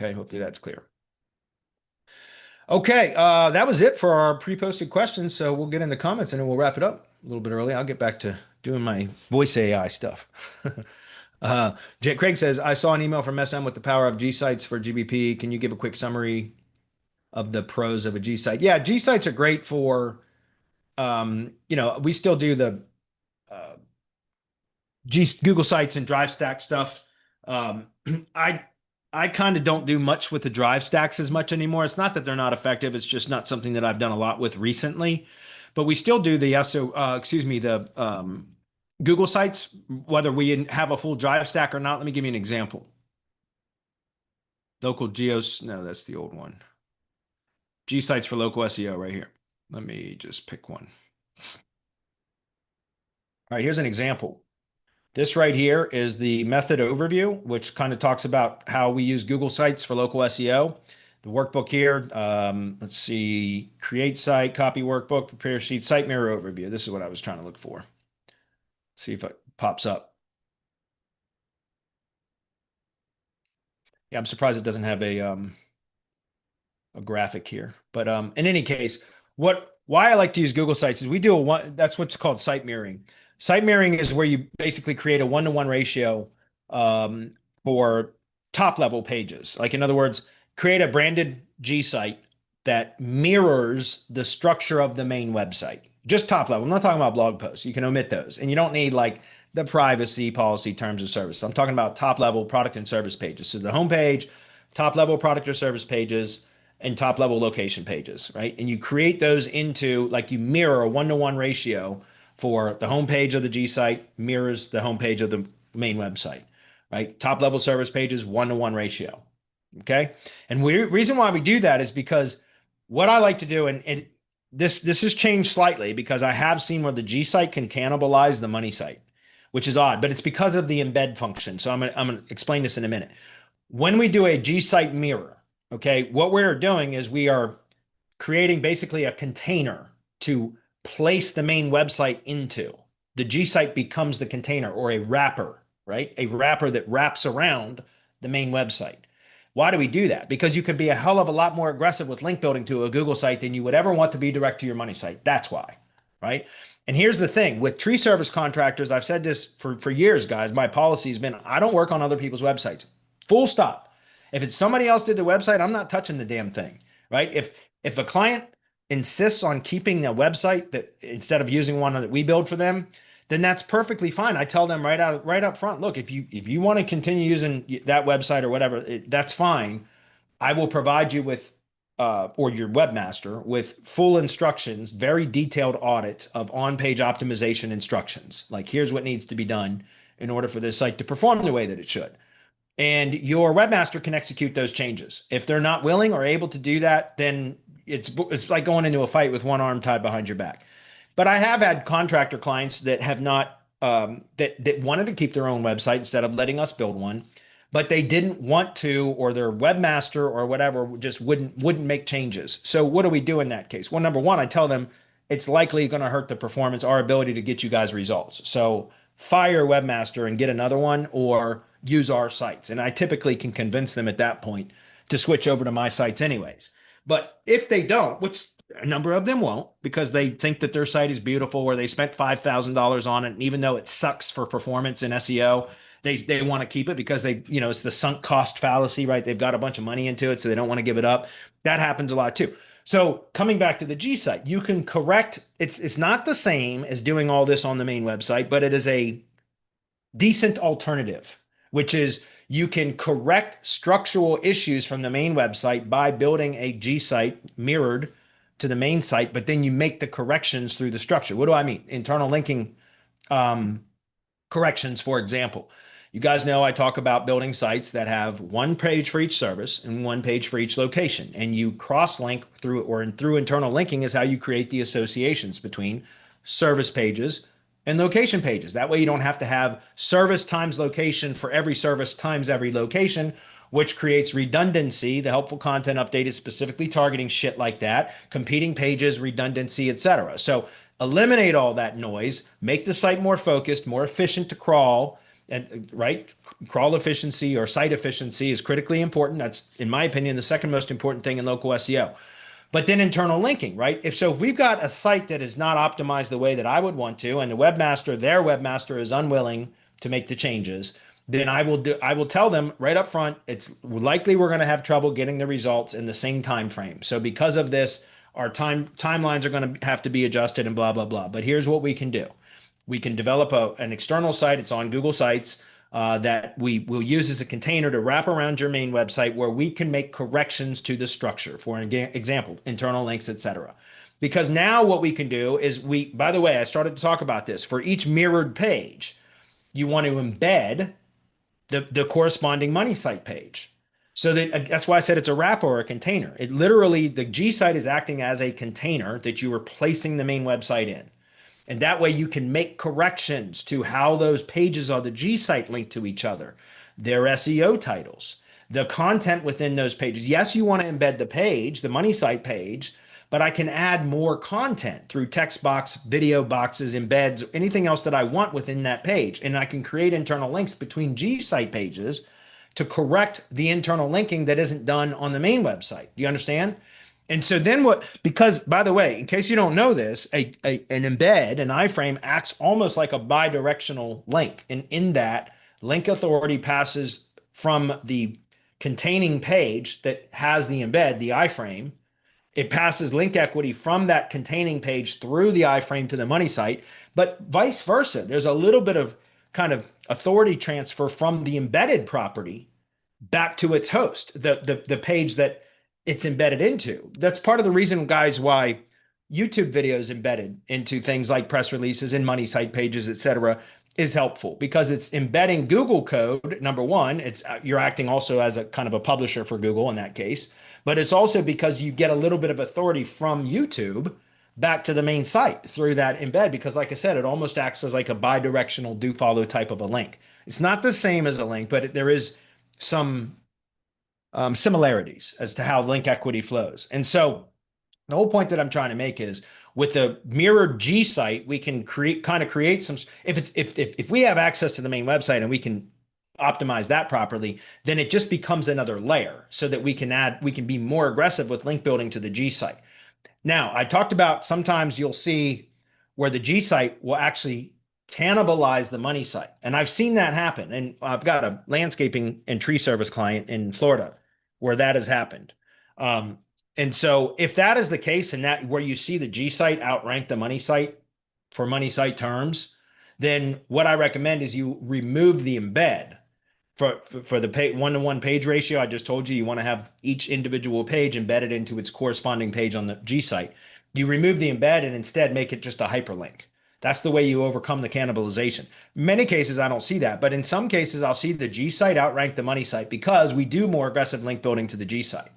Okay, hopefully that's clear. Okay, that was it for our pre-posted questions. So we'll get into comments and then we'll wrap it up a little bit early. I'll get back to doing my voice AI stuff. Craig says, I saw an email from SM with the power of Gsites for GBP. Can you give a quick summary of the pros of a Gsite? Yeah, Gsites are great for, we still do the Google Sites and Drive Stack stuff. I kind of don't do much with the Drive Stacks as much anymore. It's not that they're not effective. It's just not something that I've done a lot with recently. But we still do the Google Sites, whether we have a full Drive Stack or not. Let me give you an example. Local Geos, no, that's the old one. Gsites for local SEO right here. Let me just pick one. All right, here's an example. This right here is the method overview, which kind of talks about how we use Google Sites for local SEO. the workbook here. Let's see, create site, copy workbook, prepare sheet, site mirror overview. This is what I was trying to look for. See if it pops up. Yeah, I'm surprised it doesn't have a graphic here. But in any case, why I like to use Google Sites is we do that's what's called site mirroring. Site mirroring is where you basically create a 1-to-1 ratio for top level pages. Like, in other words, create a branded Gsite that mirrors the structure of the main website. Just top level. I'm not talking about blog posts. You can omit those. And you don't need like the privacy policy, terms of service. I'm talking about top level product and service pages. So the homepage, top level product or service pages, and top level location pages, right? And you create those into, like, you mirror a 1-to-1 ratio for the homepage of the Gsite mirrors the homepage of the main website, right? Top level service pages, 1-to-1 ratio. Okay. And reason why we do that is because what I like to do, and this has changed slightly because I have seen where the Gsite can cannibalize the money site, which is odd, but it's because of the embed function. So I'm gonna explain this in a minute. When we do a Gsite mirror, okay, what we're doing is we are creating basically a container to place the main website into. The Gsite becomes the container, or a wrapper, right? A wrapper that wraps around the main website. Why do we do that? Because you could be a hell of a lot more aggressive with link building to a Google site than you would ever want to be direct to your money site. That's why, right? And here's the thing with tree service contractors, I've said this for years, guys. My policy has been, I don't work on other people's websites. Full stop. If it's somebody else did the website, I'm not touching the damn thing, right? If a client insists on keeping a website that instead of using one that we build for them, then that's perfectly fine. I tell them right up front, look, if you want to continue using that website or whatever, that's fine. I will provide you with, or your webmaster with full instructions, very detailed audit of on-page optimization instructions. Like, here's what needs to be done in order for this site to perform the way that it should. And your webmaster can execute those changes. If they're not willing or able to do that, then it's like going into a fight with one arm tied behind your back. But I have had contractor clients that have not that wanted to keep their own website instead of letting us build one, but they didn't want to, or their webmaster or whatever just wouldn't make changes. So what do we do in that case? Well, number one, I tell them it's likely going to hurt the performance, our ability to get you guys results. So fire webmaster and get another one, or use our sites. And I typically can convince them at that point to switch over to my sites anyways. But if they don't, which a number of them won't, because they think that their site is beautiful or they spent $5,000 on it, and even though it sucks for performance in SEO, they want to keep it because it's the sunk cost fallacy, right? They've got a bunch of money into it, so they don't want to give it up. That happens a lot too. So coming back to the Gsite, you can correct, it's not the same as doing all this on the main website, but it is a decent alternative, which is you can correct structural issues from the main website by building a Gsite mirrored to the main site, but then you make the corrections through the structure. What do I mean? Internal linking corrections, for example. You guys know I talk about building sites that have one page for each service and one page for each location. And you cross-link through internal linking is how you create the associations between service pages and location pages. That way you don't have to have service times location for every service times every location, which creates redundancy. The helpful content update is specifically targeting shit like that, competing pages, redundancy, etc. So eliminate all that noise, make the site more focused, more efficient to crawl, and right, crawl efficiency or site efficiency is critically important. That's, in my opinion, the second most important thing in local SEO. But then internal linking, right? If we've got a site that is not optimized the way that I would want to, and their webmaster is unwilling to make the changes, then I will tell them right up front, it's likely we're going to have trouble getting the results in the same time frame. So because of this, our timelines are going to have to be adjusted and blah, blah, blah. But here's what we can do. We can develop an external site. It's on Google Sites that we will use as a container to wrap around your main website, where we can make corrections to the structure. For example, internal links, etc. Because now what we can do is by the way, I started to talk about this. For each mirrored page, you want to embed the corresponding money site page. So that's why I said it's a wrapper or a container. It literally, the Gsite is acting as a container that you are placing the main website in. And that way you can make corrections to how those pages on the Gsite link to each other, their SEO titles, the content within those pages. Yes, you want to embed the page, the money site page, but I can add more content through text box, video boxes, embeds, anything else that I want within that page. And I can create internal links between Gsite pages to correct the internal linking that isn't done on the main website. Do you understand? And so then what, because by the way, in case you don't know this, an embed, an iframe acts almost like a bidirectional link. And in that, link authority passes from the containing page that has the embed, the iframe, it passes link equity from that containing page through the iframe to the money site, but vice versa. There's a little bit of kind of authority transfer from the embedded property back to its host, the page that it's embedded into. That's part of the reason, guys, why YouTube videos embedded into things like press releases and money site pages, etc., is helpful because it's embedding Google code. Number one, it's you're acting also as a kind of a publisher for Google in that case, but it's also because you get a little bit of authority from YouTube back to the main site through that embed. Because like I said, it almost acts as like a bidirectional do follow type of a link. It's not the same as a link, but there is some similarities as to how link equity flows. And so the whole point that I'm trying to make is with the mirrored Gsite, we can create some, if we have access to the main website and we can optimize that properly, then it just becomes another layer so that we can be more aggressive with link building to the Gsite. Now, I talked about sometimes you'll see where the Gsite will actually cannibalize the money site. And I've seen that happen. And I've got a landscaping and tree service client in Florida where that has happened. And so if that is the case and that where you see the Gsite outrank the money site for money site terms, then what I recommend is you remove the embed for the one-to-one page ratio. I just told you, you want to have each individual page embedded into its corresponding page on the Gsite. You remove the embed and instead make it just a hyperlink. That's the way you overcome the cannibalization. In many cases, I don't see that, but in some cases, I'll see the Gsite outrank the money site because we do more aggressive link building to the Gsite.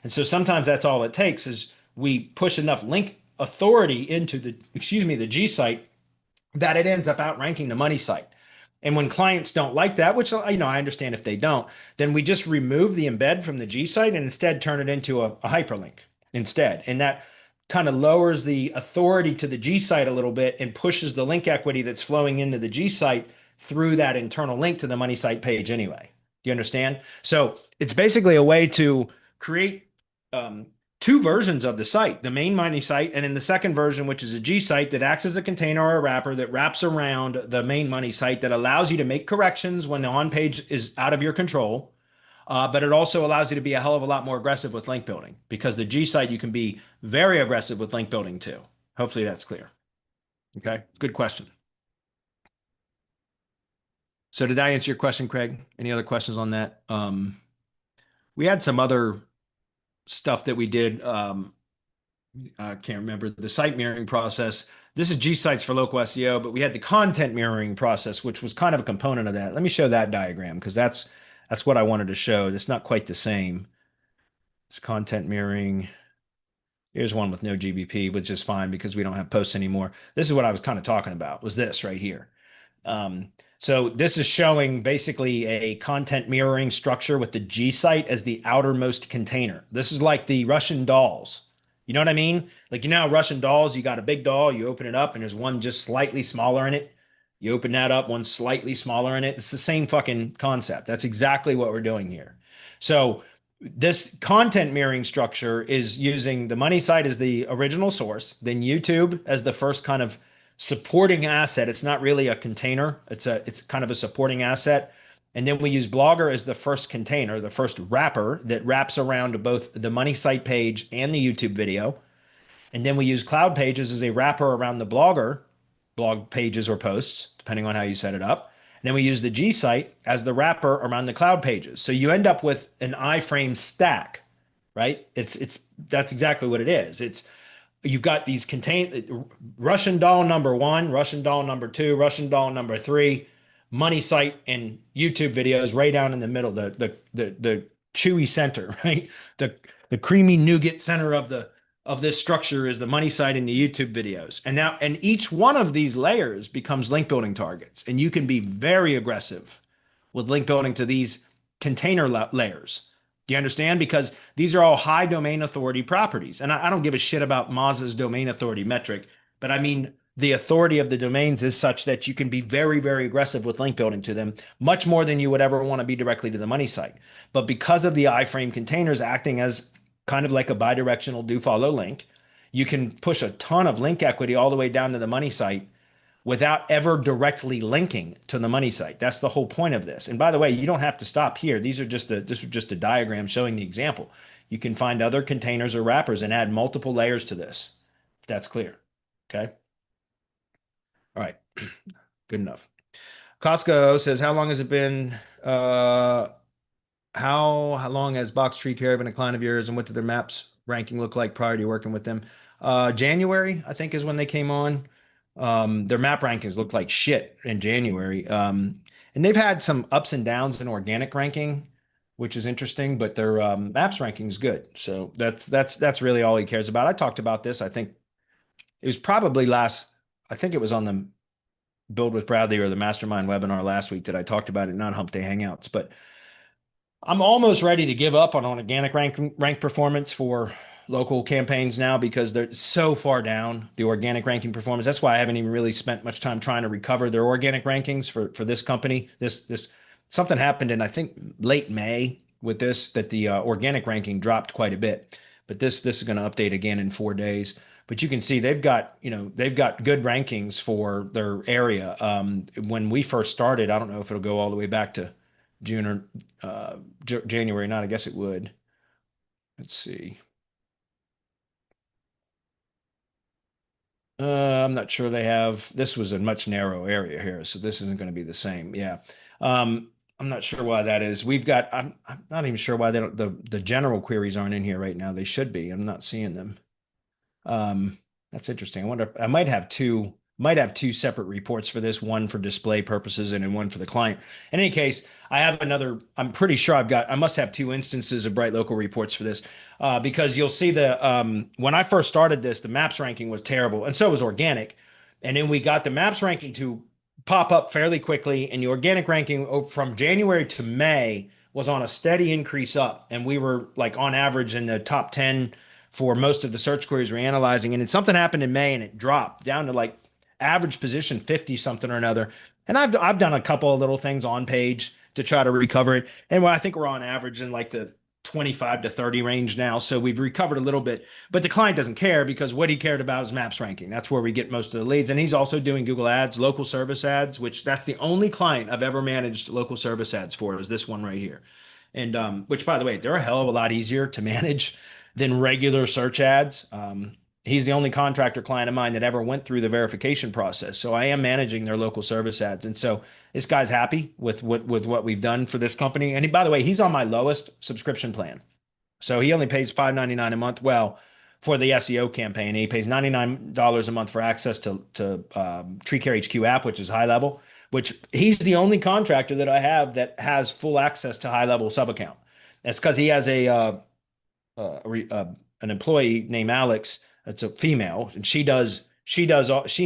And so sometimes that's all it takes is we push enough link authority into the Gsite that it ends up outranking the money site. And when clients don't like that, which I understand if they don't, then we just remove the embed from the Gsite and instead turn it into a hyperlink instead. And that kind of lowers the authority to the Gsite a little bit and pushes the link equity that's flowing into the Gsite through that internal link to the money site page anyway. Do you understand? So it's basically a way to create two versions of the site, the main money site, and in the second version, which is a Gsite that acts as a container or a wrapper that wraps around the main money site that allows you to make corrections when the on page is out of your control. But it also allows you to be a hell of a lot more aggressive with link building because the Gsite, you can be very aggressive with link building too. Hopefully that's clear. Okay, good question. So did I answer your question, Craig? Any other questions on that? We had some other stuff that we did. I can't remember the site mirroring process. This is Gsites for local SEO, but we had the content mirroring process, which was kind of a component of that. Let me show that diagram because that's what I wanted to show. It's not quite the same. It's content mirroring. Here's one with no GBP, which is fine because we don't have posts anymore. This is what I was kind of talking about, was this right here. So this is showing basically a content mirroring structure with the Gsite as the outermost container. This is like the Russian dolls. You know what I mean? Like, how Russian dolls, you got a big doll, you open it up and there's one just slightly smaller in it. You open that up, one slightly smaller in it. It's the same fucking concept. That's exactly what we're doing here. So this content mirroring structure is using the money site as the original source, then YouTube as the first kind of supporting asset. It's not really a container. It's kind of a supporting asset. And then we use Blogger as the first container, the first wrapper that wraps around both the money site page and the YouTube video. And then we use Cloud Pages as a wrapper around the Blogger blog pages or posts, depending on how you set it up. And then we use the Gsite as the wrapper around the Cloud Pages. So you end up with an iframe stack, right? That's exactly what it is. You've got these Russian doll number 1, Russian doll number 2, Russian doll number 3, money site and YouTube videos right down in the middle, the chewy center, right? The creamy nougat center of this structure is the money site and the YouTube videos. And each one of these layers becomes link building targets. And you can be very aggressive with link building to these container layers. Do you understand? Because these are all high domain authority properties. And I don't give a shit about Moz's domain authority metric, but I mean, the authority of the domains is such that you can be very, very aggressive with link building to them, much more than you would ever want to be directly to the money site. But because of the iframe containers acting as kind of like a bidirectional do follow link, you can push a ton of link equity all the way down to the money site without ever directly linking to the money site. That's the whole point of this. And by the way, you don't have to stop here. This is just a diagram showing the example. You can find other containers or wrappers and add multiple layers to this. If that's clear. Okay. All right. Good enough. Costco says, how long has it been? How long has Box Tree Care been a client of yours, and what did their maps ranking look like prior to working with them? January, I think, is when they came on. Their map rankings looked like shit in January. And they've had some ups and downs in organic ranking, which is interesting, but their maps ranking is good. So that's really all he cares about. I talked about this. I think it was probably I think it was on the Build with Bradley or the Mastermind webinar last week that I talked about it, not Hump Day Hangouts, but I'm almost ready to give up on organic rank performance for local campaigns now because they're so far down, the organic ranking performance. That's why I haven't even really spent much time trying to recover their organic rankings for this company. This something happened in, I think, late May with this, that the organic ranking dropped quite a bit. But this is going to update again in 4 days. But you can see they've got good rankings for their area. When we first started, I don't know if it'll go all the way back to June or January. Not, I guess it would. Let's see. I'm not sure they have. This was a much narrow area here, so this isn't going to be the same. Yeah. I'm not sure why that is. I'm not even sure why they don't, the general queries aren't in here right now. They should be. I'm not seeing them. That's interesting. I wonder if I might have two separate reports for this, one for display purposes and then one for the client. In any case, I have I'm pretty sure I must have two instances of Bright Local reports for this, because you'll see when I first started this, the maps ranking was terrible, and so was organic. And then we got the maps ranking to pop up fairly quickly, and the organic ranking from January to May was on a steady increase up. And we were like on average in the top 10 for most of the search queries we're analyzing. And then something happened in May and it dropped down to like average position 50 something or another. And I've done a couple of little things on page to try to recover it. And I think we're on average in like the 25 to 30 range now. So we've recovered a little bit, but the client doesn't care because what he cared about is maps ranking. That's where we get most of the leads. And he's also doing Google ads, local service ads, which that's the only client I've ever managed local service ads for, is this one right here. And which, by the way, they're a hell of a lot easier to manage than regular search ads. He's the only contractor client of mine that ever went through the verification process. So I am managing their local service ads. And so this guy's happy with what we've done for this company. And by the way, he's on my lowest subscription plan. So he only pays $5.99 a month. Well, for the SEO campaign, he pays $99 a month for access to TreeCare HQ app, which is high level, which he's the only contractor that I have that has full access to high level sub account. That's because he has an employee named Alex. That's a female, and she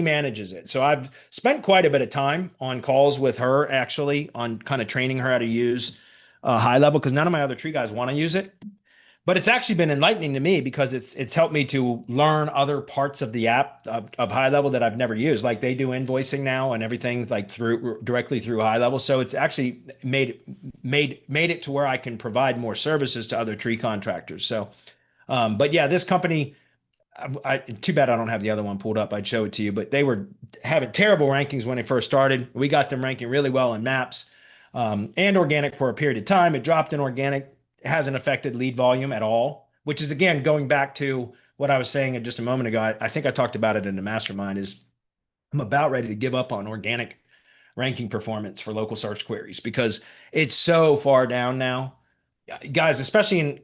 manages it. So I've spent quite a bit of time on calls with her, actually, on kind of training her how to use high level, because none of my other tree guys want to use it. But it's actually been enlightening to me because it's helped me to learn other parts of the app of high level that I've never used. Like they do invoicing now and everything like directly through high level. So it's actually made it to where I can provide more services to other tree contractors. So, but yeah, this company, too bad I don't have the other one pulled up. I'd show it to you, but they were having terrible rankings when they first started. We got them ranking really well in maps and organic for a period of time. It dropped in organic. It hasn't affected lead volume at all, which is, again, going back to what I was saying just a moment ago. I think I talked about it in the mastermind, is I'm about ready to give up on organic ranking performance for local search queries because it's so far down now. Guys, especially in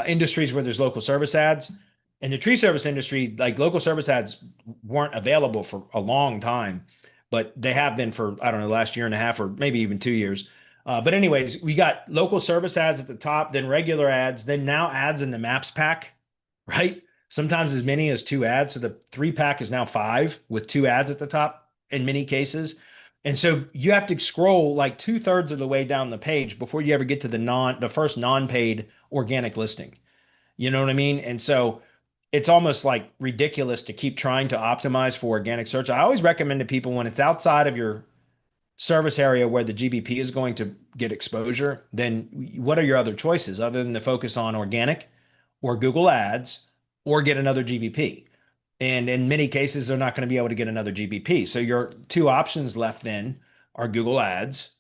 industries where there's local service ads. In the tree service industry, like local service ads weren't available for a long time, but they have been for, I don't know, last year and a half or maybe even 2 years. But anyways, we got local service ads at the top, then regular ads, then now ads in the maps pack, right? Sometimes as many as 2 ads. So the 3 pack is now 5 with 2 ads at the top in many cases. And so you have to scroll like 2/3 of the way down the page before you ever get to the first non-paid organic listing. You know what I mean? And so it's almost like ridiculous to keep trying to optimize for organic search. I always recommend to people when it's outside of your service area where the GBP is going to get exposure, then what are your other choices other than to focus on organic or Google Ads or get another GBP? And in many cases, they're not going to be able to get another GBP. So your two options left then are Google Ads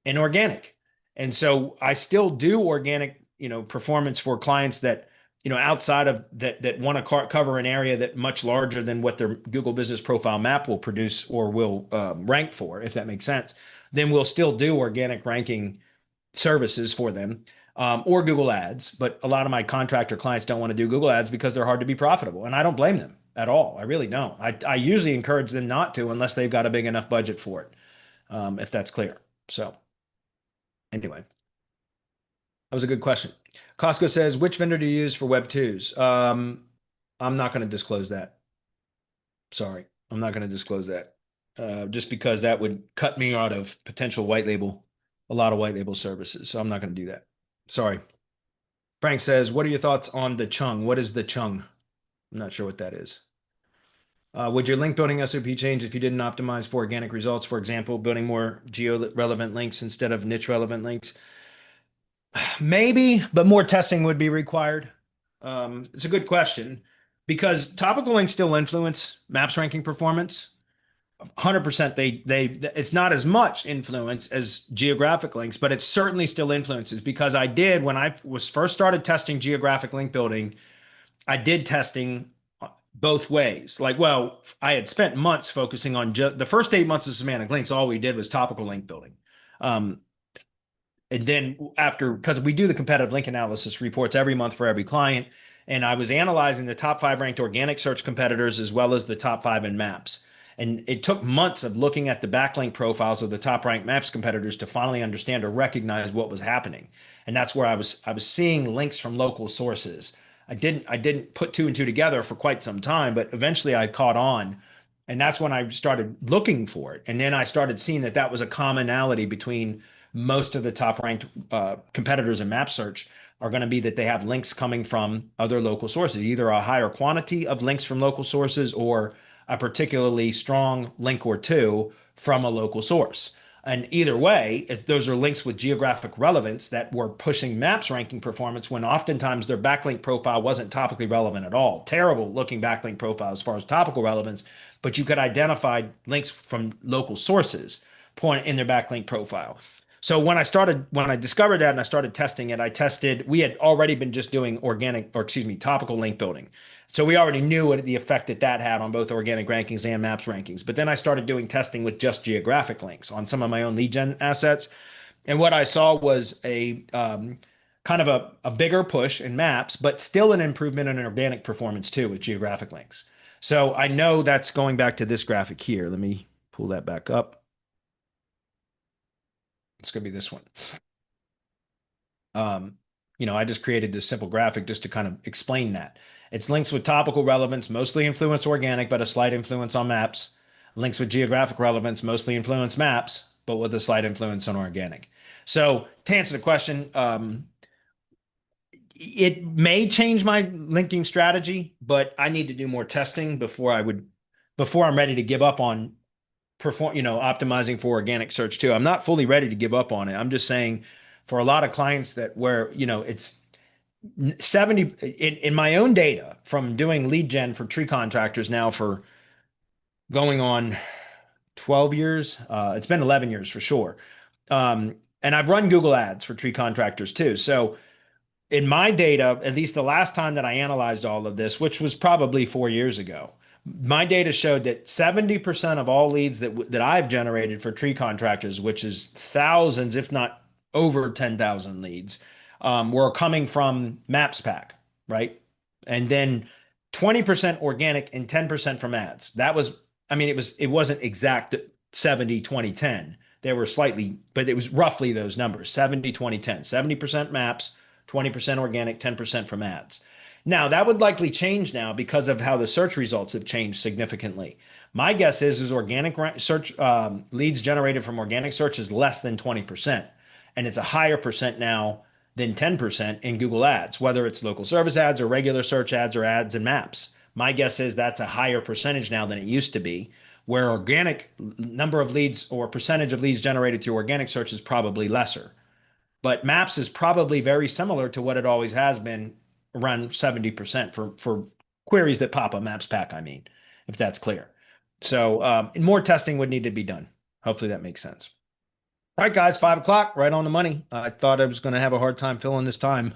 and organic. And so I still do organic, performance for clients that, outside of that want to cover an area that much larger than what their Google Business Profile map will produce or will rank for, if that makes sense. Then we'll still do organic ranking services for them, or Google Ads. But a lot of my contractor clients don't want to do Google Ads because they're hard to be profitable. And I don't blame them at all. I really don't. I usually encourage them not to unless they've got a big enough budget for it, if that's clear. So anyway, that was a good question. Costco says, which vendor do you use for Web 2s? I'm not going to disclose that. Sorry, I'm not going to disclose that. Just because that would cut me out of potential a lot of white label services. So I'm not going to do that. Sorry. Frank says, what are your thoughts on the chung? What is the chung? I'm not sure what that is. Would your link building SOP change if you didn't optimize for organic results? For example, building more geo-relevant links instead of niche-relevant links? Maybe, but more testing would be required. It's a good question because topical links still influence maps ranking performance. 100%. It's not as much influence as geographic links, but it certainly still influences because I did when I was first started testing geographic link building, I did testing both ways. Like, well, I had spent months focusing on the first 8 months of semantic links. All we did was topical link building. And then because we do the competitive link analysis reports every month for every client, and I was analyzing the top 5 ranked organic search competitors as well as the top 5 in maps. And it took months of looking at the backlink profiles of the top ranked maps competitors to finally understand or recognize what was happening. And that's where I was seeing links from local sources. I didn't put 2 and 2 together for quite some time, but eventually I caught on. And that's when I started looking for it. And then I started seeing that was a commonality between most of the top ranked competitors in map search are going to be that they have links coming from other local sources, either a higher quantity of links from local sources or a particularly strong link or two from a local source. And either way, those are links with geographic relevance that were pushing maps ranking performance when oftentimes their backlink profile wasn't topically relevant at all. Terrible looking backlink profile as far as topical relevance, but you could identify links from local sources point in their backlink profile. So when I discovered that and I started testing it, we had already been just doing topical link building. So we already knew the effect that had on both organic rankings and maps rankings. But then I started doing testing with just geographic links on some of my own lead gen assets. And what I saw was a kind of a bigger push in maps, but still an improvement in organic performance too with geographic links. So I know that's going back to this graphic here. Let me pull that back up. It's going to be this one. I just created this simple graphic just to kind of explain that. It's links with topical relevance, mostly influence organic, but a slight influence on maps. Links with geographic relevance, mostly influence maps, but with a slight influence on organic. So to answer the question, it may change my linking strategy, but I need to do more testing before I'm ready to give up on optimizing for organic search too. I'm not fully ready to give up on it. I'm just saying for a lot of clients it's 70 in my own data from doing lead gen for tree contractors now for going on 12 years. It's been 11 years for sure. And I've run Google Ads for tree contractors too. So in my data, at least the last time that I analyzed all of this, which was probably 4 years ago, my data showed that 70% of all leads that I've generated for tree contractors, which is thousands, if not over 10,000 leads, were coming from Maps Pack, right? And then 20% organic and 10% from ads. It wasn't exact 70, 20, 10. They were slightly, but it was roughly those numbers, 70, 20, 10, 70% maps, 20% organic, 10% from ads. Now, that would likely change now because of how the search results have changed significantly. My guess is organic search leads generated from organic search is less than 20%. And it's a higher percent now than 10% in Google Ads, whether it's local service ads or regular search ads or ads and maps. My guess is that's a higher percentage now than it used to be, where organic number of leads or percentage of leads generated through organic search is probably lesser. But maps is probably very similar to what it always has been, around 70% for queries that pop a maps pack, I mean, if that's clear. So more testing would need to be done. Hopefully that makes sense. All right, guys, 5 o'clock, right on the money. I thought I was going to have a hard time filling this time.